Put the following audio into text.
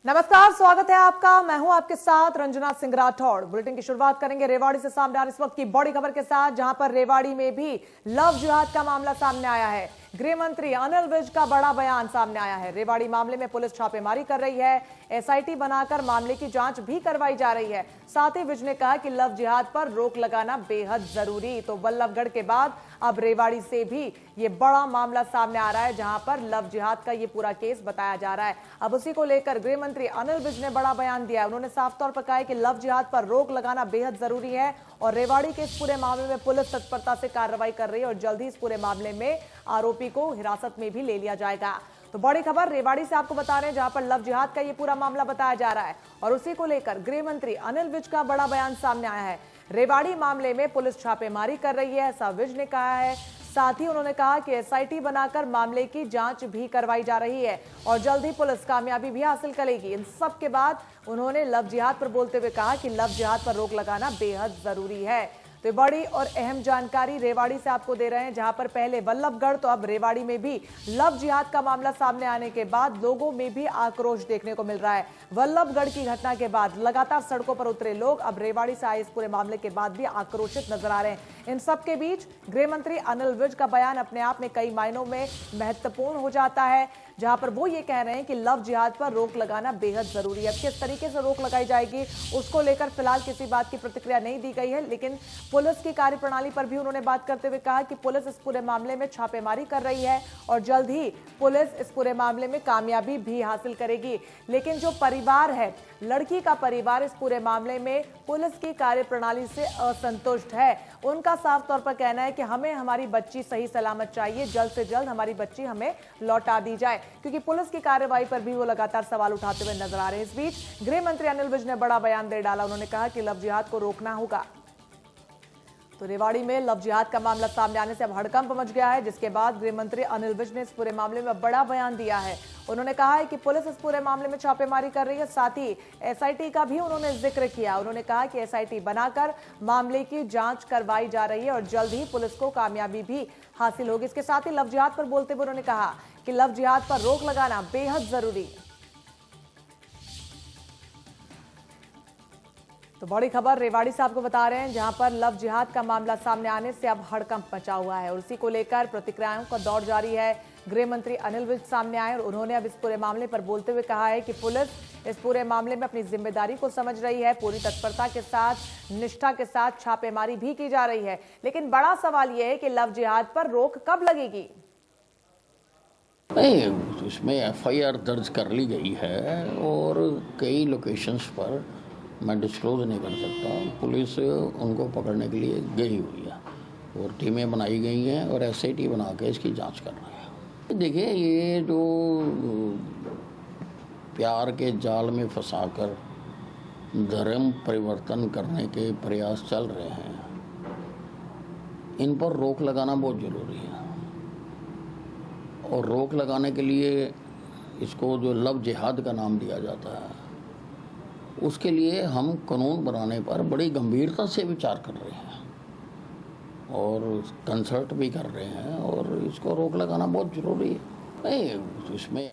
नमस्कार, स्वागत है आपका। मैं हूं आपके साथ रंजना सिंह राठौड़। बुलेटिन की शुरुआत करेंगे रेवाड़ी से सामने आ रही इस वक्त की बड़ी खबर के साथ, जहां पर रेवाड़ी में भी लव जिहाद का मामला सामने आया है। गृह मंत्री अनिल विज का बड़ा बयान सामने आया है। रेवाड़ी मामले में पुलिस छापेमारी कर रही है, एसआईटी बनाकर मामले की जांच भी करवाई जा रही है। साथ ही विज ने कहा कि लव जिहाद पर रोक लगाना बेहद जरूरी। तो बल्लभगढ़ के बाद अब रेवाड़ी से भी ये बड़ा मामला सामने आ रहा है, जहां पर लव जिहाद का ये पूरा केस बताया जा रहा है। अब उसी को लेकर गृह मंत्री अनिल विज ने बड़ा बयान दिया है। उन्होंने साफ तौर पर कहा है कि लव जिहाद पर रोक लगाना बेहद जरूरी है और रेवाड़ी के इस पूरे मामले में पुलिस तत्परता से कार्रवाई कर रही है और जल्द ही इस पूरे मामले में आरोपी को हिरासत में भी ले लिया जाएगा। तो बड़ी खबर रेवाड़ी से आपको बता रहे हैं, जहां पर लव जिहाद का ये पूरा मामला बताया जा रहा है और उसी को लेकर गृह मंत्री अनिल विज का बड़ा बयान सामने आया है। रेवाड़ी मामले में पुलिस छापेमारी कर रही है, ऐसा विज ने कहा है। साथ ही उन्होंने कहा कि एसआईटी बनाकर मामले की जांच भी करवाई जा रही है और जल्द ही पुलिस कामयाबी भी हासिल करेगी। इन सब के बाद उन्होंने लव जिहाद पर बोलते हुए कहा कि लव जिहाद पर रोक लगाना बेहद जरूरी है। तो बड़ी और अहम जानकारी रेवाड़ी से आपको दे रहे हैं, जहां पर पहले बल्लभगढ़ तो अब रेवाड़ी में भी लव जिहाद का मामला सामने आने के बाद लोगों में भी आक्रोश देखने को मिल रहा है। बल्लभगढ़ की घटना के बाद लगातार सड़कों पर उतरे लोग अब रेवाड़ी से आए इस पूरे मामले के बाद भी आक्रोशित नजर आ रहे हैं। इन सब के बीच गृह मंत्री अनिल विज का बयान अपने आप में कई मायनों में महत्वपूर्ण हो जाता है, जहां पर वो ये कह रहे हैं कि लव जिहाद पर रोक लगाना बेहद जरूरी है। किस तरीके से रोक लगाई जाएगी उसको लेकर फिलहाल किसी बात की प्रतिक्रिया नहीं दी गई है, लेकिन पुलिस की कार्यप्रणाली पर भी उन्होंने बात करते हुए कहा कि पुलिस इस पूरे मामले में छापेमारी कर रही है और जल्द ही पुलिस इस पूरे मामले में कामयाबी भी हासिल करेगी। लेकिन जो परिवार है, लड़की का परिवार, इस पूरे मामले में पुलिस की कार्यप्रणाली से असंतुष्ट है। उनका साफ तौर पर कहना है कि हमें हमारी बच्ची सही सलामत चाहिए, जल्द से जल्द हमारी बच्ची हमें लौटा दी जाए, क्योंकि पुलिस की कार्रवाई पर भी वो लगातार सवाल उठाते हुए नजर आ रहे हैं। इस बीच गृह मंत्री अनिल विज ने बड़ा बयान दे डाला। उन्होंने कहा कि लव जिहाद को रोकना होगा। तो रेवाड़ी में लव जिहाद का मामला सामने आने से अब हड़कंप मच गया है, जिसके बाद गृह मंत्री अनिल विज ने इस पूरे मामले में बड़ा बयान दिया है। उन्होंने कहा है कि पुलिस इस पूरे मामले में छापेमारी कर रही है। साथ ही एसआईटी का भी उन्होंने जिक्र किया। उन्होंने कहा कि एसआईटी बनाकर मामले की जांच करवाई जा रही है और जल्द ही पुलिस को कामयाबी भी हासिल होगी। इसके साथ ही लव जिहाद पर बोलते हुए उन्होंने कहा कि लव जिहाद पर रोक लगाना बेहद जरूरी। तो बड़ी खबर रेवाड़ी से आपको बता रहे हैं, जहां पर लव जिहाद का मामला सामने आने से अब हड़कंप मचा हुआ है और उसी को लेकर प्रतिक्रियाओं का दौर जारी है। गृह मंत्री अनिल विज सामने आए और उन्होंने अब इस पूरे मामले पर बोलते हुए कहा है कि पुलिस इस पूरे मामले में अपनी जिम्मेदारी को समझ रही है, पूरी तत्परता के साथ, निष्ठा के साथ छापेमारी भी की जा रही है। लेकिन बड़ा सवाल यह है कि लव जिहाद पर रोक कब लगेगी। नहीं, इसमें एफआईआर दर्ज कर ली गई है और कई लोकेशंस पर मैं डिस्क्लोज नहीं कर सकता। पुलिस उनको पकड़ने के लिए गई हुई है और टीमें बनाई गई हैं और एसआईटी बना के इसकी जांच कर रहे हैं। देखिए, ये जो प्यार के जाल में फंसाकर धर्म परिवर्तन करने के प्रयास चल रहे हैं, इन पर रोक लगाना बहुत ज़रूरी है। और रोक लगाने के लिए इसको जो लव जिहाद का नाम दिया जाता है, उसके लिए हम कानून बनाने पर बड़ी गंभीरता से विचार कर रहे हैं और कंसल्ट भी कर रहे हैं और इसको रोक लगाना बहुत ज़रूरी है। नहीं, इसमें